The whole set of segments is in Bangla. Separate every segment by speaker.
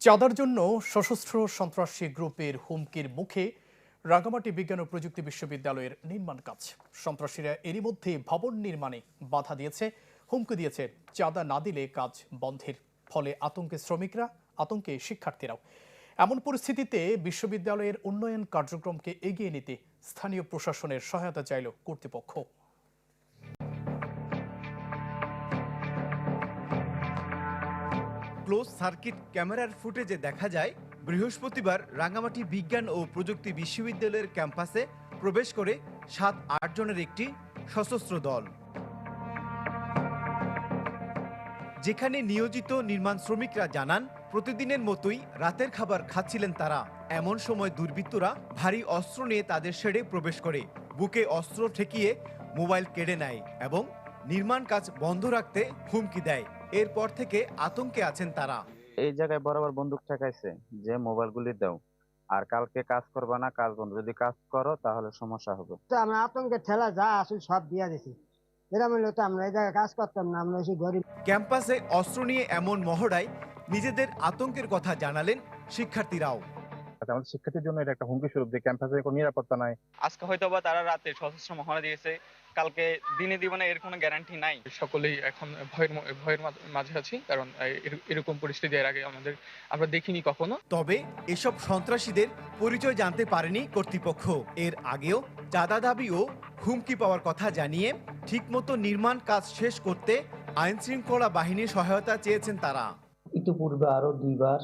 Speaker 1: চাঁদার জন্য সশস্ত্র সন্ত্রাসী গ্রুপের হুমকির মুখে রাঙ্গামাটি বিজ্ঞান ও প্রযুক্তি বিশ্ববিদ্যালয়ের নির্মাণ কাজ। সন্ত্রাসীরা এরই মধ্যে ভবন নির্মাণে বাধা দিয়েছে, হুমকি দিয়েছে চাঁদা না দিলে কাজ বন্ধের। ফলে আতঙ্কে শ্রমিকরা, আতঙ্কে শিক্ষার্থীরাও। এমন পরিস্থিতিতে বিশ্ববিদ্যালয়ের উন্নয়ন কার্যক্রমকে এগিয়ে নিতে স্থানীয় প্রশাসনের সহায়তা চাইল কর্তৃপক্ষ।
Speaker 2: ক্লোজ সার্কিট ক্যামেরার ফুটেজে দেখা যায় বৃহস্পতিবার রাঙ্গামাটি বিজ্ঞান ও প্রযুক্তি বিশ্ববিদ্যালয়ের ক্যাম্পাসে প্রবেশ করে 7-8 জনের একটি সশস্ত্র দল। যেখানে নিয়োজিত নির্মাণ শ্রমিকরা জানান, প্রতিদিনের মতোই রাতের খাবার খাচ্ছিলেন তারা। এমন সময় দুর্বৃত্তরা ভারী অস্ত্র নিয়ে তাদের শেডে প্রবেশ করে বুকে অস্ত্র ঠেকিয়ে মোবাইল কেড়ে নেয় এবং নির্মাণ কাজ বন্ধ রাখতে হুমকি দেয়। এরপর থেকে আতঙ্কে আছেন তারা।
Speaker 3: এই জায়গায় বরাবর বন্দুক ঠেকাইছে যে মোবাইলগুলি দাও, আর কালকে কাজ করবা না, কাজ বন্ধ, যদি কাজ করো তাহলে সমস্যা হবে।
Speaker 4: আমরা আতঙ্কের ঠেলা যা আসলে সব দিয়া দিছি। এরকম হলে তো আমরা এই জায়গায় কাজ করতাম না, আমরা এসে গরিব।
Speaker 2: ক্যাম্পাসে অস্ত্র নিয়ে এমন মহড়ায় নিজেদের আতঙ্কের কথা জানালেন শিক্ষার্থীরাও।
Speaker 5: আমাদের শিক্ষার্থীর জন্য এটা একটা হুমকি স্বরূপ যে ক্যাম্পাসে কোনো নিরাপত্তা নাই।
Speaker 6: আজকে হয়তোবা তারা রাতে সশস্ত্র মহড়া দিয়েছে, কালকে দিনে দিবে না এর কোনো গ্যারান্টি নাই।
Speaker 7: সকলেই এখন ভয়ের মাঝে আছি, কারণ এরকম পরিস্থিতি এর আগে আমরা দেখিনি কখনো।
Speaker 2: তবে এসব সন্ত্রাসীদের পরিচয় জানতে পারেনি কর্তৃপক্ষ। এর আগেও চাঁদা দাবি ও হুমকি পাওয়ার কথা জানিয়ে ঠিকমতো নির্মাণ কাজ শেষ করতে আইন শৃঙ্খলা বাহিনীর সহায়তা চেয়েছেন তারা।
Speaker 8: ইতিপূর্বে আরো 2বার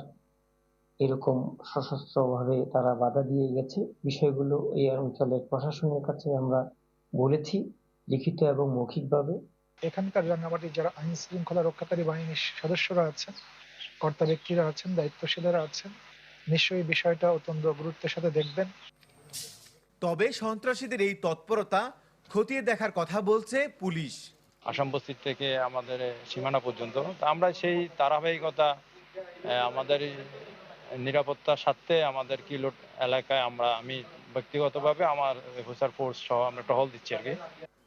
Speaker 8: এরকম সশস্ত্রভাবে তারা বাধা দিয়ে গেছে। বিষয়গুলো এই অঞ্চলের প্রশাসনের কাছে আমরা বলেছি, লিখিত এবং মৌখিকভাবে।
Speaker 7: এখানকার রাঙ্গামাটির যারা আইন শৃঙ্খলা রক্ষাকারী বাহিনীর সদস্যরা আছেন, কর্তা ব্যক্তিরা আছেন, দায়িত্বশীলরা আছেন, নিশ্চয়ই বিষয়টা অত্যন্ত গুরুত্বের সাথে দেখবেন।
Speaker 2: তবে সন্ত্রাসীদের এই তৎপরতা খতিয়ে দেখার কথা বলছে পুলিশ।
Speaker 9: আসাম বস্তি থেকে আমাদের সীমানা পর্যন্ত আমরা সেই ধারাবাহিকতা আমাদের নিরাপত্তার স্বার্থে আমাদের কিলোট এলাকায় আমি ব্যক্তিগতভাবে আমার অফিসার ফোর্স সহ আমরা টহল দিচ্ছি আর কি।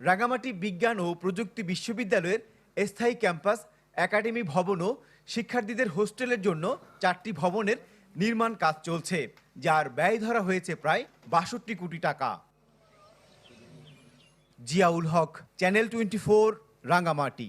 Speaker 2: রাঙ্গামাটি বিজ্ঞান ও প্রযুক্তি বিশ্ববিদ্যালয়ের স্থায়ী ক্যাম্পাস, একাডেমি ভবন ও শিক্ষার্থীদের হোস্টেলের জন্য 4টি ভবনের নির্মাণ কাজ চলছে, যার ব্যয় ধরা হয়েছে প্রায় 62 কোটি টাকা। জিয়াউল হক, চ্যানেল 24, রাঙ্গামাটি।